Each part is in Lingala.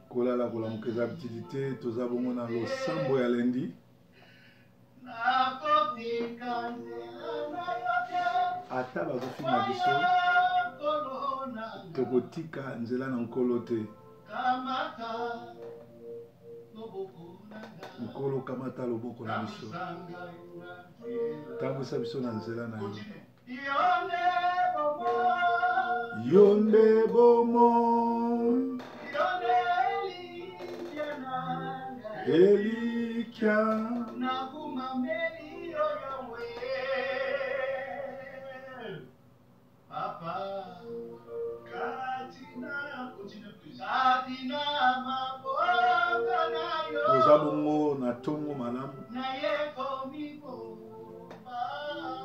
Kola la kola mukeza bitidite toza bongo na losambo ya lendi. Ata bazofina biso tokotika nzela na nkolo te. Nkolo kamata loboko na biso. Tambwisa biso na nzela na yo. Yonde bomo Elikia Papa toza bongo na tongo malamu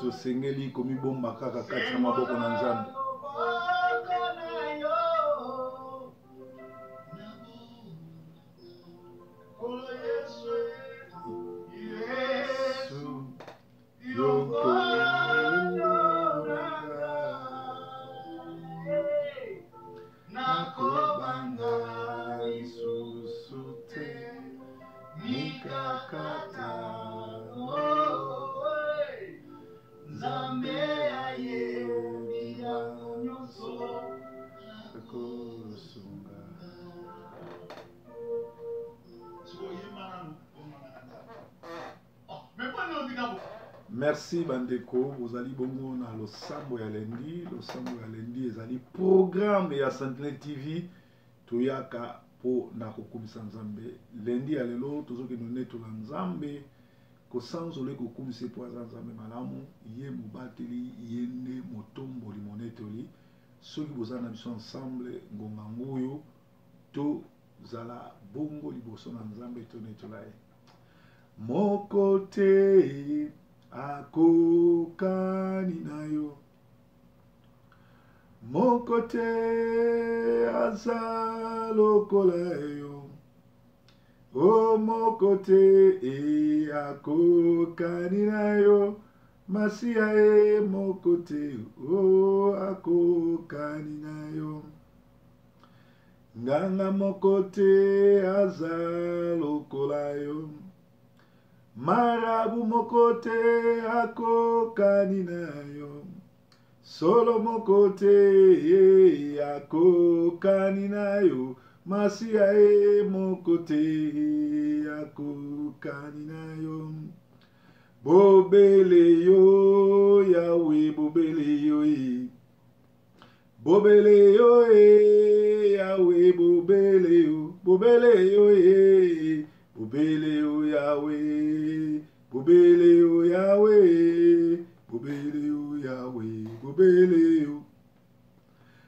tosengeli komibomba kaka kati na maboko na Nzambe. Merci bandeko, bozali bongo na losambo ya lendi. Losambo ya lendi ezali programme ya Sentinelle TV toyaka po na kokumisa Nzambe. Lendi ya lelo tozokende netola Nzambe kosanzole kokumisa po aza Nzambe malamu ye mobateli ye nde motomboli monetoli. Soki bozana biso ensemble ngonga ngoyo tozala bongo liboso na Nzambe tonetola ye. Moko te akokani na yo, moko te aza lokola yo, o moko te akokani na yo, Masia e moko te o akokani na yo, nganga moko te aza lokola yo, marabu moko te akokani na yo, solo moko te akokani na yo, Masia e moko te akokani na yo. Bobele yo Yahweh, bobele yo bobele yo Yahweh, bobele yo bobele yo bobele yo Yahweh, bobele yo Yahweh, bobele yo Yahweh, bobele yo.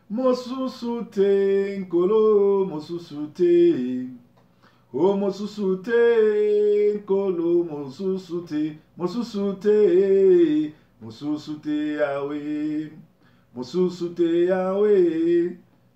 Mosusu te nkolo, mosusu te, o mosusu te nkolo, mosusu te, mosusu te, mosusu te Yahweh, mosusu te Yahweh,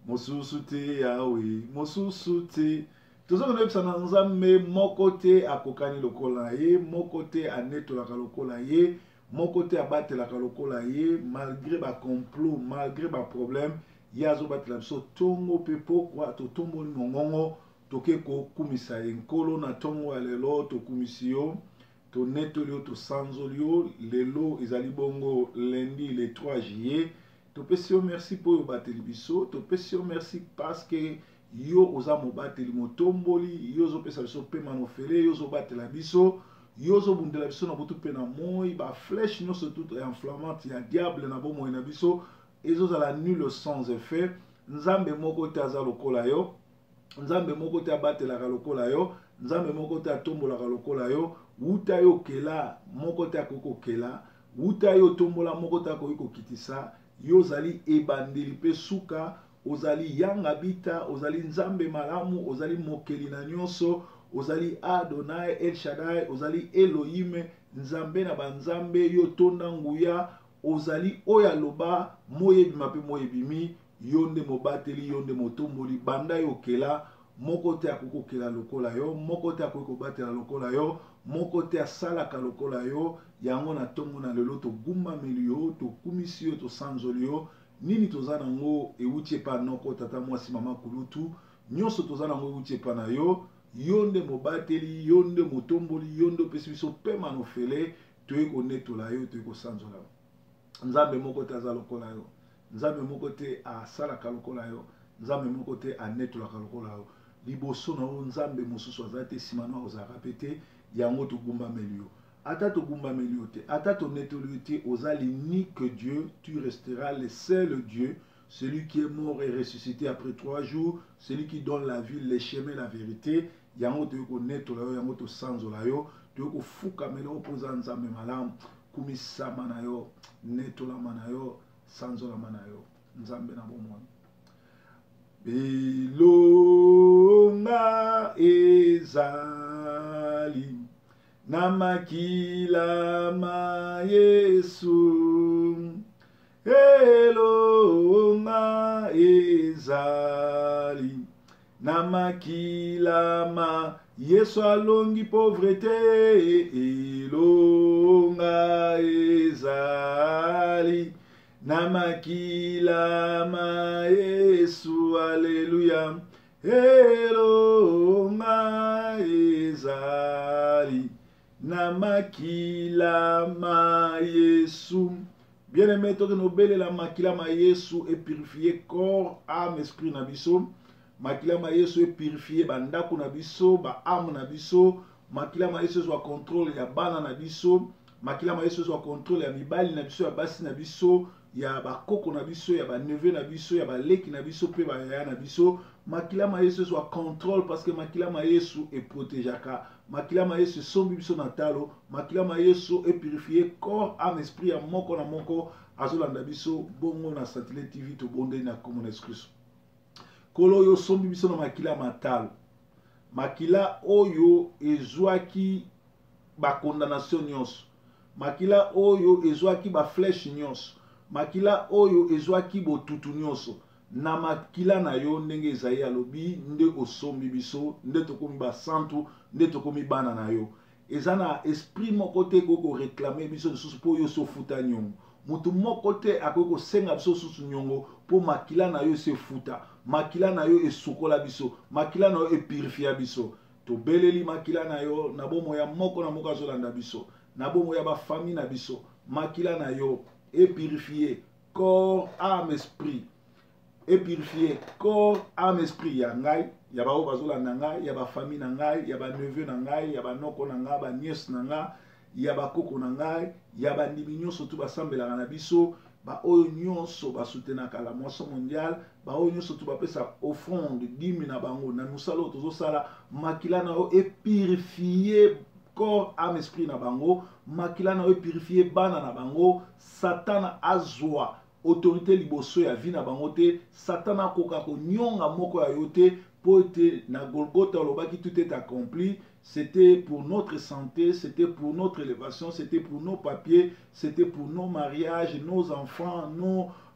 mosusu te Yahweh, mosusu te. Tozo nebisa na Nzambe moko te akokani lokola ye, moko te anetolaka lokola ye, moko te abatelaka lokola ye, malgré ba complot, malgré ba problème, yazo batela biso tongo pe pokwa to tombo ni mongongo toke ko kumisa ye nkolo na tongo ya lelo to kumisi yo to netoli yo to sanzoli yo lelo ezali bongo lundi le 3 juillet to pesi yo merci po yo bateli biso to pesi yo merci parce que yo oza mobateli motomboli yo zo pesa biso pe manofele yo zo batela biso yo zo bundela biso na butu pe na moi ba flèche nyonso tout inflammante ya diable na bomo na biso ezozala nul sans effet. Nzambe moko te aza lokola yo, Nzambe moko te abatelaka lokola yo, Nzambe moko te atombolaka lokola yo, wuta yo kela moko te akokokela, wuta yo tombola moko te akoki kokitisa, yo zali ebandeli pe suka, ozali yanga bita, ozali Nzambe malamu, ozali mokeli na nyonso, ozali Adonai, El Shaddai, ozali Elohim, Nzambe na banzambe yo tonda nguya, ozali oya loba moye bima pe moye bimi, yonde mobateli yonde motomboli banda yo kela moko te akokokela lokola yo, moko te akokobatela lokola yo, moko te asalaka lokola yo. Yango na tongo na lelo togumbameli yo, tokumisi yo, tosanzoli yo. Nini toza nango ewuti epa noko tata mwasi mama kulutu, nyonso toza nango ewuti epa na yo. Yo nde mobateli, yo nde motomboli, yo nde opesi biso pema nofele, toye konetola yo, toye kosanzola yo. Nzambe moko te aza lokola yo, nzambe moko te asalaka lokola yo, nzambe moko te anetolaka lokola yo. Liboso na yo nzambe mosusu aza te, sima na ozalaka pe te, yango togumbameli yo. Ata togumbameli yo te, ata tonetoli yo te, oza l'unique Dieu, tu resteras le seul Dieu, celui qui est mort et ressuscité après 3 jours, celui qui donne la vie, le chemin, la vérité. Yango toye konetola yo, yango tosanzola yo, toye kofukamela yo mpo oza nzambe malamu. Kumisama na yo, netolama na yo, sanzolama na yo, nzambe na bomoi. Bilonga ezali na makila ma Yesu, elonga ezali na makila ma Yesu alongi pauvreté, elonga ezali na makila ma Yesu, alléluia, elonga ezali na makila ma Yesu. Bien-aimé, toke nobele la makila ma Yesu et purifier corps, âme, esprit na biso. Makila ma Yesu est purifié bandako na biso, ba âme na biso. Makila ma Yesu soit contrôle ya bana na biso. Makila ma Yesu soit contrôle ya mibali na biso, ya basi na biso, ya ba koko na biso, ya ba neveu na biso, ya ba leki na biso, pe ba yaya na biso. Makila ma Yesu soit contrôle parce que makila ma Yesu est protégeaka. Makila ma Yesu sombi biso na talo. Makila ma Yesu est purifié corps, âme, esprit ya moko na moko. Azolanda biso bongo na Satellite TV to bonde na Common Excuse. Kolo yo sombi biso na makila matalo. Makila oyo ezwaki ba condamnation nyonso. Makila oyo ezwaki ba flèche nyonso. Makila oyo ezwaki botutu nyonso. Na makila na yo ndenge ezali alobi nde osombi biso, nde tokomi ba santu, nde tokomi bana na yo. Eza na esprit moko te koko réclamer biso lisusu po yo so futa nyongo. Mutu moko te akoko senga biso susu nyongo po makila na yo se futa. Makila na yo esukola biso, makila na yo epurifia biso. To beleli makila na yo na bomo ya moko na moko azolanda biso, na bomo ya ba famille na biso. Makila na yo epurifie corps, âme, esprit. Epurifie corps, âme, esprit ya ngai, ya ba o bazolanda ngai, ya ba famille na ngai, ya ba neveu na ngai, ya ba noko na ngai, ba nièce na ngai, ya ba koko na ngai, ya ba ndimi nyonso tu basambelaka na biso. Ba oyo nyonso basutenaka la moisson mondiale, ba oyo nyonso tu bapesa offrande dîme na bango na musala tozosala. Makila na yo epurifie corps, âme, esprit na bango. Makila na yo epurifie bana na bango. Satana azwa autorité liboso ya vie na bango te. Satana akoka konyonga moko ya yo te. Po ete na Golgotha olobaki tout est accompli. C'était pour notre santé, c'était pour notre élévation, c'était pour nos papiers, c'était pour nos mariages, nos enfants,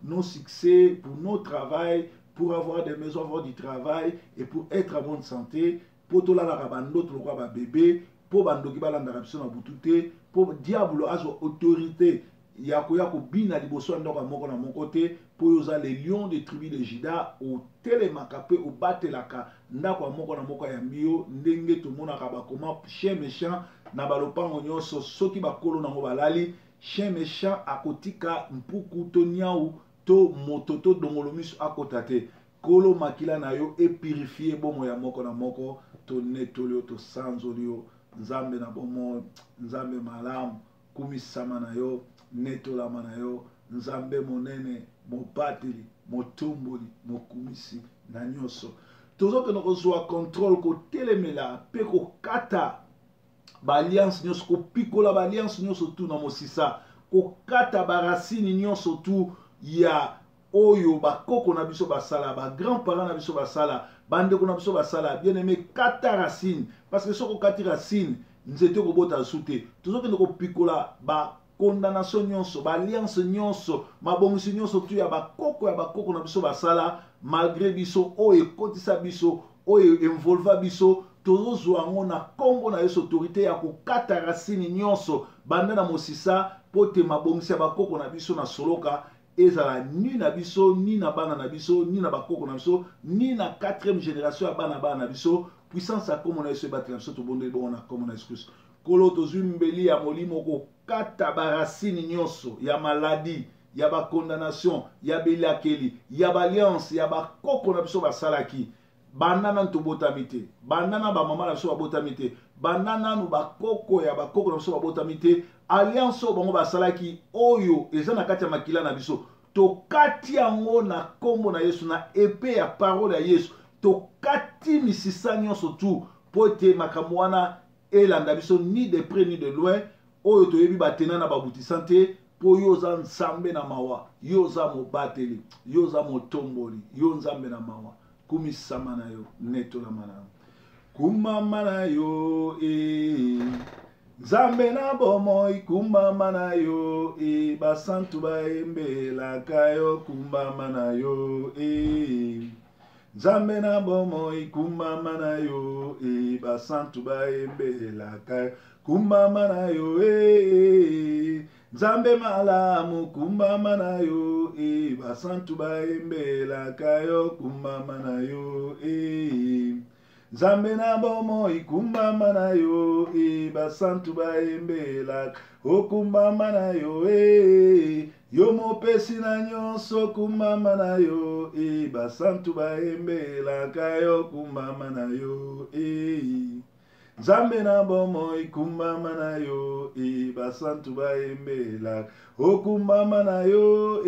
nos succès, pour nos travail, pour avoir des maisons, avoir du travail et pour être en bonne santé. Pour tout la rabando, tout le bébé, pour bandoki balanda biso na butute, pour diable azo autorité. Yakoya ko bina liboso ndoka moko na moko te po yoza les lions des tribus de Juda o telemaka pe o batelaka ndako moko na moko ya mbio ndenge to monaka ba koma chien méchant na balopango nyonso soki bakolo nango balali chien méchant akotika mpuku to nyau to moto to dongolo miso akota te. Kolo makila na yo e purifier bomo ya moko na moko to netolio to sanzolio nzambe na bomo nzambe malamu kumisama na yo netolama na yo nzambe monene mobateli motumboli mokumisi na nyonso tozoke na kozwa contrôle kotelemela pe kokata baalliance nyonso kopikola baalliance nyonso tu na mosisa kokata baracine nyonso tu ya oyo bakoko na biso basala ba grand parents na biso basala bandeko na biso basala bien aimé kata racine parce que soko kati racine nzete kobota sute tozokende kopikola ba condamnation nyonso ba alliance nyonso mabongisi nyonso tu ya bakoko na biso basala malgré biso oyo ekotisa biso oyo involva biso tozozwa yango na kombo na yesu autorité ya kokata racine nyonso banda na mosisa po te mabongisi ya bakoko na biso na soloka ezala ni na biso ni na bana na biso ni na bakoko na biso ni na 4e génération ya bana na biso puissance ya kombo na yesu ebatela na biso tobondeli bongo na kombo na yesu kristo kolo tozwi mbeli ya molimo kokata baracine nyonso ya maladi ya bakondamnation ya beliakeli ya baalliance ya bakoko na biso basalaki banda nanu tobotami te banda na bamama na biso babotami te banda nanu bakoko ya bakoko na biso babotami te alliance oyo bango basalaki oyo eza na kati ya makila na biso tokati yango na kombo na yesu na epe ya parole ya yesu tokati misisa nyonso tu po ete makambo wana elanda biso ni de près ni de loin oyo toyebi batena na babutisa te po yo oza nzambe na mawa yo oza mobateli yo oza motomboli yo nzambe na mawa kumisama na yo netolama na yo kumama na yo nzambe na bomoi kumbama na yo basantu bayembelaka yo kumbama na yo nzambe na bomoi kumbama na yo basantu bayembelaka yo kumbama na yo nzambe malamu kumbama na yo basantu bayembelaka yo kumbama na yo nzambe na bomoi kumbama na yo basantu bayembelaka okumbama na yo yo mopesi na nyonso kumbama na yo basantu bayembelaka yo kumbama na yo nzambe na bomoi kumbama na yo basantu bayembelaka okumbama na yo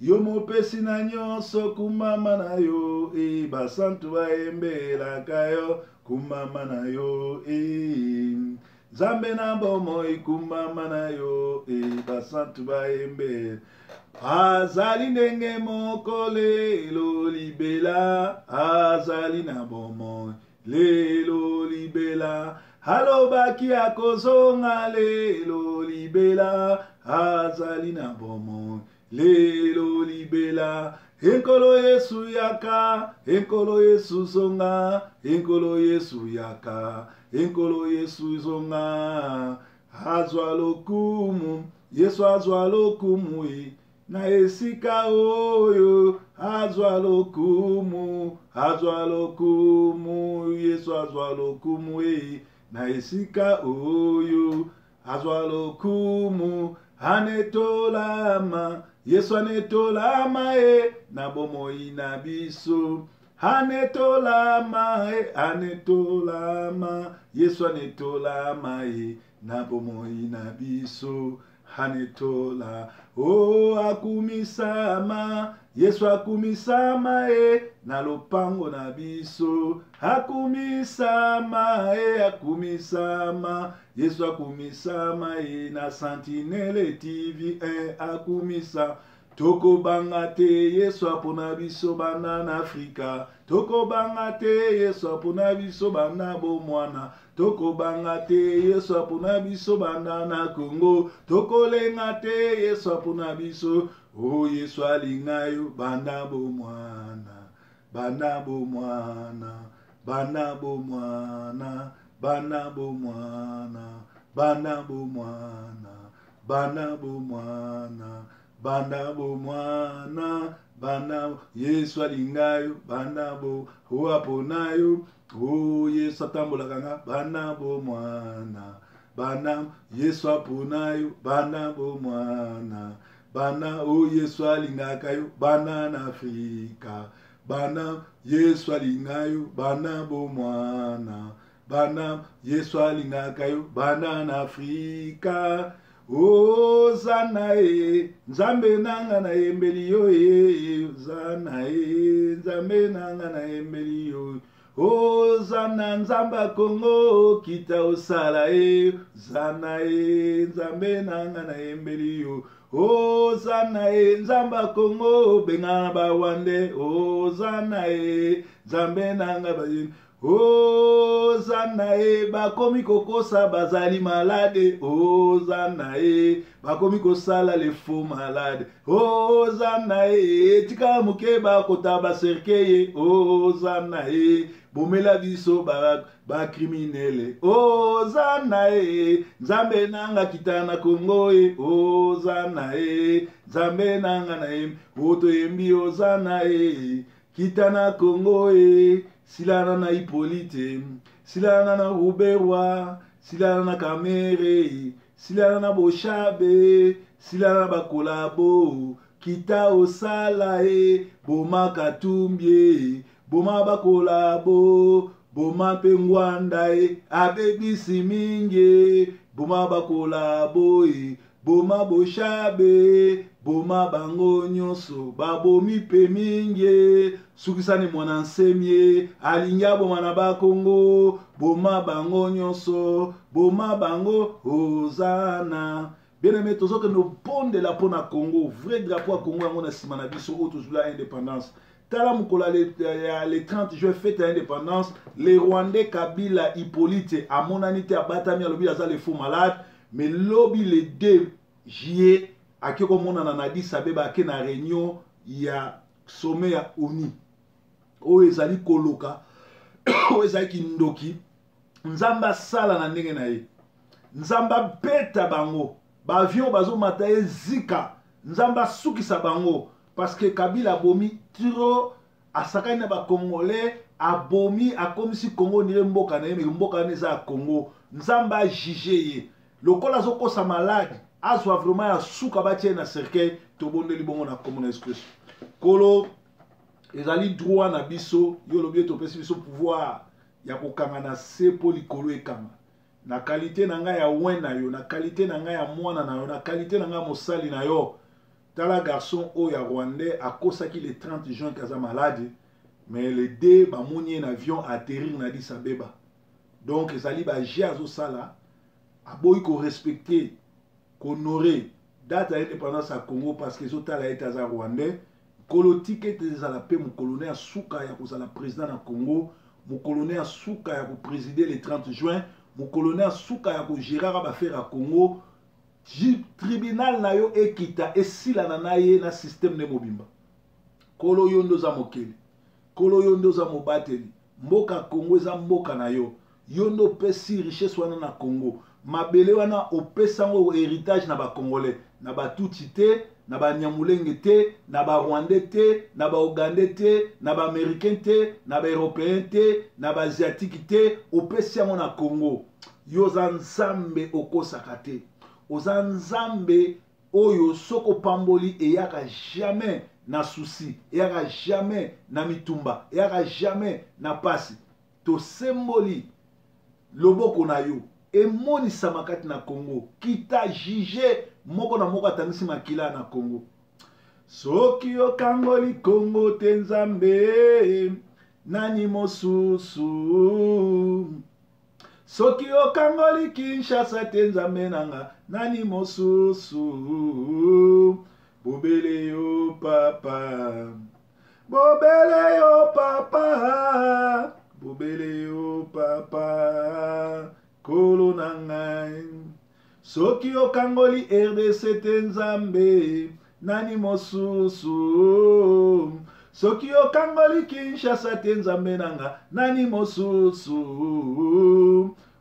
yo mopesi na nyonso kumbama na yo basantu bayembelaka yo kumbama na yo nzambe na bomoi kumbama na yo basantu bayembelaka azali ndenge moko lelo libela azali na bomoi lelo libela alobaki akozonga lelo libela azali na bomoi lelo libela enkolo yesu yaka enkolo yesu zonga enkolo yesu yaka enkolo yesu zonga azwa lokumu yesu azwa lokumu na esika oyo azwa lokumu yesu azwa lokumu na esika oyo azwa lokumu anetolama yesu anetolama na bomoi na biso anetolama anetolama yesu anetolama na bomoi na biso anetola akumisama yesu akumisama na lopango na biso akumisama akumisama yesu akumisama na Sentinelle TV akumisa tokobanga te yesu apona biso bana na Afrika tokobanga te yesu apona biso bana bomwana tokobanga te yesu apona biso bana na Congo tokolenga te yesu apona biso yesu alinga yo bana bomwana bana bomwana bana bomwana bana bomwana bana bomwana bana bomwana bana bomwana bana yesu alinga yo bana bo apona yo yesu atambolaka nga bana bomwana bana yesu apona yo bana bomwana bana yesu alingaka yo bana na Afrika bana yesu alinga yo bana bomwana bana yesu alingaka yo bana na Afrika zana nzambe nanga na yembeli yo zana nzambe nanga na yembeli yo zana nzamba Kongo kita osala zana nzambe nanga na yembeli yo zana nzamba Kongo benga bawande zana nzambe nanga bayini Ozanae bakomi kokosa bazali malade. Ozanae bakomi kosala le faux malade. Ozanae tika mukeba kotaba serkeye. Ozanae bomela biso ba criminele. Ozanae nzambe nanga kitana Kongo e. Ozanae nzambe nanga nae oto yembi. Ozanae kitana Kongo e. Silana na Hippolyte, silana na Uberwa, silana na Kamere, silana na Boshabe, silana na Bakolabo, kita osala e, boma Katumbie, boma Bakolabo, boma Pengwanda e, abebisi mingi, boma Bakolabo e, boma Boshabe, boma bango nyonso, babomi pe mingi, sukisani mwana nsemye, alinga boma na bakongo, boma bango nyonso, boma bango Hozana. Bien aimé, tozoke no ponde la pona Congo, vrai drapeau à Congo, yango na sima na biso, oto zula indépendance. Tala mukola le 30 juin fête à indépendance, les Rwandais Kabila Hippolyte, à mon anité à Batami, à l'obi aza le faux malade, mais lobby le 2 juillet, à qui comme on en a dit, ça beba na réunion, il y a sommet à ONU. O ezali koloka, o ezali kindoki, nzamba sala na ndenge na ye, nzamba beta bango, ba avion bazo mata zika, nzamba sukisa bango, parce que Kabila abomi tiro asakani na ba Congolais, abomi akomisi Congo nire mboka na ye, mais mboka na za Congo, nzamba jige ye, lokola zo kosa malade, azwa vraiment ya suka batie na cercueil, tobonde libongo na komona excuse. Kolo ezali droit na biso, yo lobi to pesi biso pouvoir ya kokanga na se po likolo ekanga. Na qualité na nga ya wen na yo, na qualité na nga ya mwana na yo, na qualité na nga mosali na yo. Tala garçon o ya Rwandais akosaki le 30 juin kaza malade, mais le 2 ba moni en avion atterrir na Addis Abeba. Donc ezali ba jazo sala aboyi ko respecter, ko honorer date à indépendance à Congo parce que zotala etaza Rwandais. Kolo ticket ezala pe mu colonel Souka ya kozala président na Congo, mu colonel Souka ya ko présider le 30 juin, mu colonel Souka ya ko gérer ba faire à Congo. Tribunal na yo ekita esila na ye na système ne mobimba. Kolo yondo za mokeli, kolo yondo za mobateli, mboka Congo za mboka na yo, yondo pesi richesse wana na Congo, mabele wana opesango héritage na ba Congolais, na ba Tutsi te, na ba Nyamulenge te, na ba Rwandais te, na ba Ougandais te, na ba Américain te, na ba Européen te, na ba Asiatique te, opesi yango na Congo. Yo za nzambe okosaka te. Oza nzambe oyo soko pamboli eyaka jamais na souci, eyaka jamais na mitumba, eyaka jamais na pasi. To symboli loboko na yo emonisa makati na Congo, kita juge moko na moko atangisi makila na Congo. Soki okangoli Congo te nzambe nani mosusu, soki okangoli Kinshasa te nzambe nanga nani mosusu. Bobele yo papa, bobele yo papa, bobele yo papa, kolo nangai. Soki okangoli RDC te nzambe nani mosusu, soki okangoli Kinshasa te nzambe nanga nani mosusu.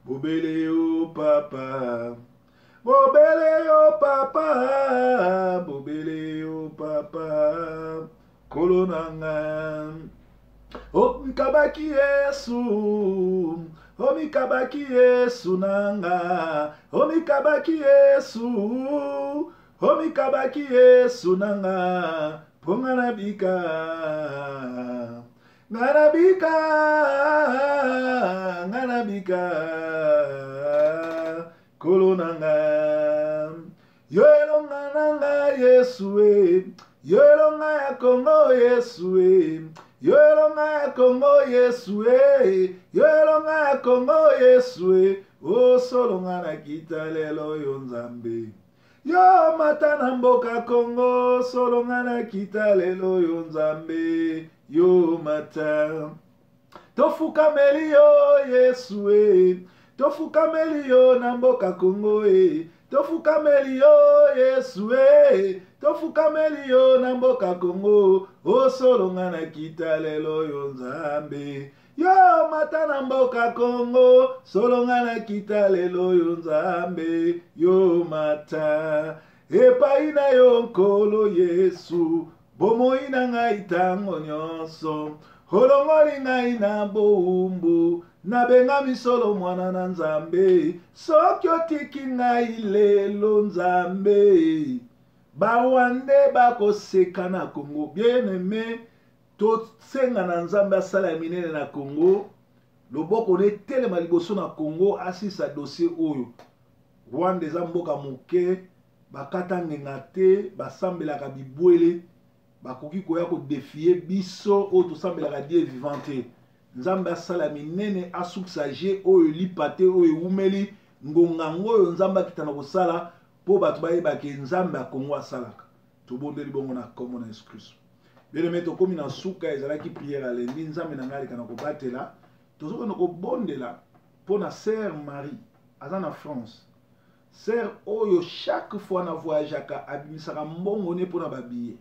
Bobele yo papa, bobele yo papa, bobele yo papa, kolo nanga. O mikabaki Yesu, o mikabaki Yesu nanga, o mikabaki Yesu, o mikabaki Yesu nanga, ponga na bika, ngarabika, ngarabika, kolo nanga. Yo elonga nanga Yesu e, yo elonga ya Congo Yesu e, yo elonga ya Congo Yesu e, yo elonga ya Congo Yesu e, o solonga na kita lelo yo nzambe. Yo mata na mboka Congo, solonga na kita lelo yo nzambe, yo mata. tofukameli yo Yesu tofukameli yo na mboka Kongo tofukameli yo Yesu tofukameli yo na mboka Kongo osolonga na kita lelo yo Nzambe yo mata na mboka Kongo solonga na kita lelo yo Nzambe yo mata epai na yo nkolo Yesu bomoi na ngai tango nyonso holongoli ngai na boumbu nabenga misolo mwana na Nzambe soki otiki ngai lelo Nzambe bawande bakoseka na Kongo bien aimé tosenga na Nzambe asala ya minene na Kongo loboko netelema liboso na Kongo asisa dossier oyo Rwanda eza mboka moke bakata ngenga te basambelaka bibwele bakoki koya kodefie biso oyo tosambelaka die vivante Nzambe asala minene asukisa je oyo lipate oyo ewumeli ngongango oyo Nzambe akitana kosala po bato bayebaki Nzambe ya Kongo asalaka tobondeli bongo na kombo na Yesu Kristo bien-aimé tokomi na suka ezalaki prière alendi Nzambe na ngai alekana kobatela tozokende kobondela mpo na sœur Marie aza na France sœur oyo chaque fois na voyageaka abimisaka mbongo ne mpo na babillet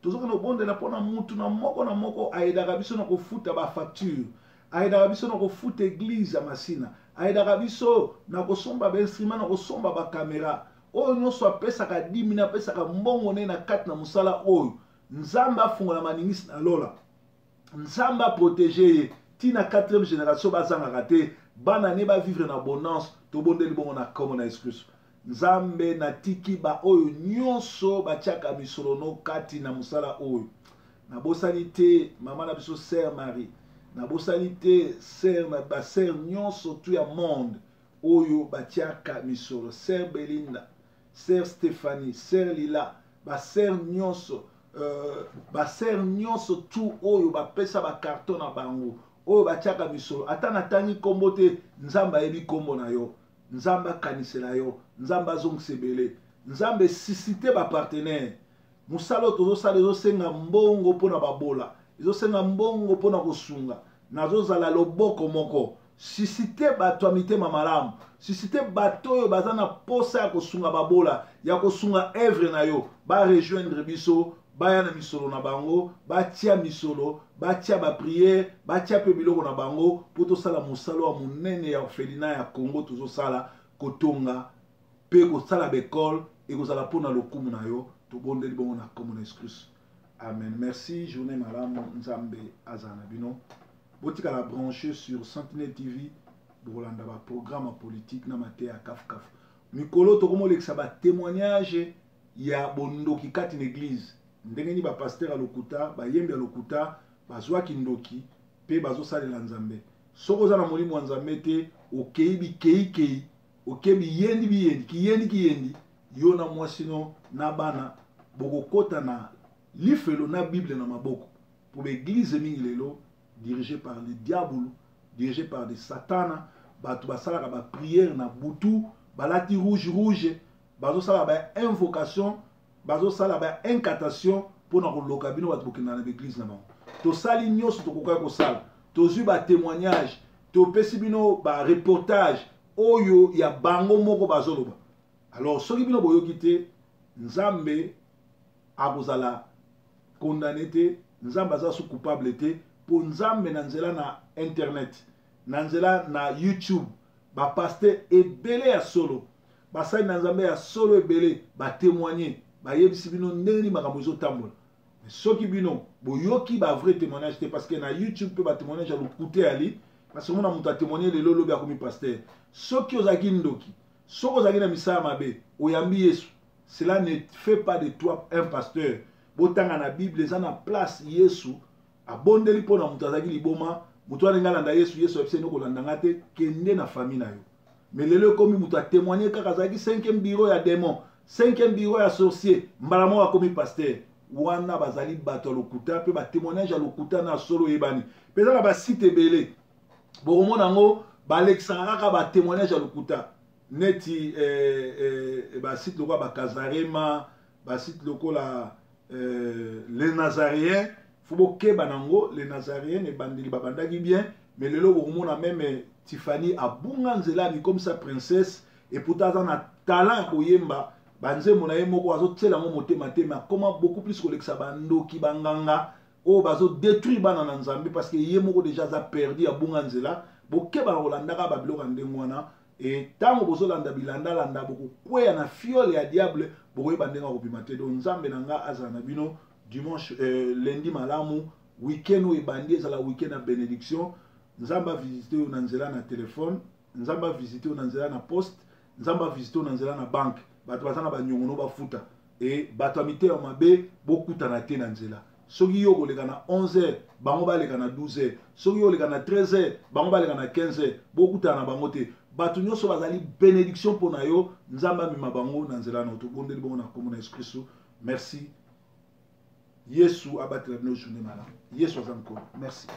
tozokende kobondela mpo na mutu na moko ayedaka biso na kofuta bafacture ayedaka biso na kofuta église ya Masina ayedaka biso na kosomba bainstrument na kosomba bakamera oyo nyonso apesaka 10 000 apesaka mbongo ne na kati na mosala oyo Nzambe afungola maningisi na lola Nzambe aprotéger ye tina 4e génération bazangaka te bana ne bavivre na abondance tobondeli bongo na kombo na Yesu Kristo Nzambe na tiki ba oyo nyonso batiaka misolo no kati na musala oyo nabosani te mama na biso sœur Marie nabosani te sœur na ba sœur nyonso tu ya monde oyo batiaka misolo sœur Belinda sœur Stéphanie sœur Lila ba sœur nyonso tu oyo bapesa ba carton na bango oyo batiaka misolo ata natangi kombo te Nzambe ayebi kombo na yo Nzambe akanisela yo Nzambe azongisebele Nzambe sisite ba partenaire musalo tozosala ezosenga mbongo mpona babola ezosenga mbongo mpona kosunga nazozala loboko moko sisite bato ya mitema malamu sisite bato oyo baza na posa ya kosunga babola ya kosunga evre na yo barejoindre biso baya na misolo na bango batia misolo batia bapriere batia pe biloko na bango po tosala mosalo wa monene ya orphelina ya Congo tozosala kotonga pe kosala bekole ekozala mpona lokumu na yo tobondeli bongo na kombo na Yesu Kristo amen. Merci, journée malamu Nzambe azana bino botikala branché sur Sentinelle TV bolanda ba programme politique na mate ya kaf mikolo tokomolekisa ba témoignage ya bondoki kati na église ndenge ni ba pasteur a lokuta ba yembe a lokuta bazwaki ndoki pe bazosalela Nzambe soko za na molimo wa Nzambe te okeibi kei okebi yendi kiyendi yo na mwasino na bana bokokota na lifelo na Bible na maboko pour l'église mingi lelo dirigée par le diable dirigée par des satana bato basalaka ba prière na butu balati rouge bazosala ba invocation bazosala ba incantation pour na koloka bino bato bokenda na l'église na bango tosali nyonso tokoka kosala tozwi ba témoignage topesi bino ba reportage oyo ya bango moko bazoloba alors soki bino boyoki te Nzambe akozala condamné te Nzambe aza su coupable te po Nzambe na nzela na internet na nzela na YouTube ba pasteur ebele ya solo basali na Nzambe ya solo ebele ba témoigner ba yebisi bino ndeni makambo ezotambola soki bino boyoki ba vrai témoignage te parce que na YouTube pe ba témoignage ya lokuté ali parce que mona mutu a témoigner lelo lobi akomi pasteur soki ozaki ndoki soki ozaki na misala mabe oyambi Yesu cela ne fait pas de toi un pasteur botanga na Bible eza na place Yesu abondeli pona mutu azaki liboma mutu alinga landa Yesu epse no kolandanga te kende na famille na yo mais lelo komi mutu a témoigner kaka azaki 5e bureau ya démon 5e bureau ya sorcier mbala moko akomi pasteur wana bazali bato lokuta pe ba témoignage ya lokuta na solo yebani peza na ba site ebele bokomona ngo balexaka kaka ba témoignage ya lokuta neti ba site lokola ba Kazarema ba site lokola les Nazaréens faut bokeba nango les Nazaréens ne bandeli babandaki bien mais lelo bokomona même Tiffany abunga nzela ni comme ça princesse et pourtant dans un talent koyemba banzembo na ye moko azotela ngo motema tema comment beaucoup plus kolekisa bandoki banganga o bazo détruire bana na nzambe parce que ye moko déjà za perdu abunga nzela bokeba kolandaka babiloko ndenge wana et tango bozolanda bilanda landa bokokweya na fiole ya diable bokoyeba ndenge akobima te donc nzambe na nga azala na bino dimanche lundi malamu week-end oyo ebandi ezala week-end ya bénédiction nzambe avisite oyo na nzela na telefone nzambe avisite oyo na nzela na poste nzambe avisite oyo na nzela na banke bato baza na banyongono bafuta e bato ya mitema mabe bokutana te na nzela soki yo koleka na 11h bango baleka na 12h soki yo koleka na 13h bango baleka na 15h bokutana na bango te bato nyonso bazali bénédiction mpo na yo nzambe amema bango na nzela na tobondeli bongo na kombo na Yesu Kristo merci yesu abatela bino journée malamu yesu aza nkolo merci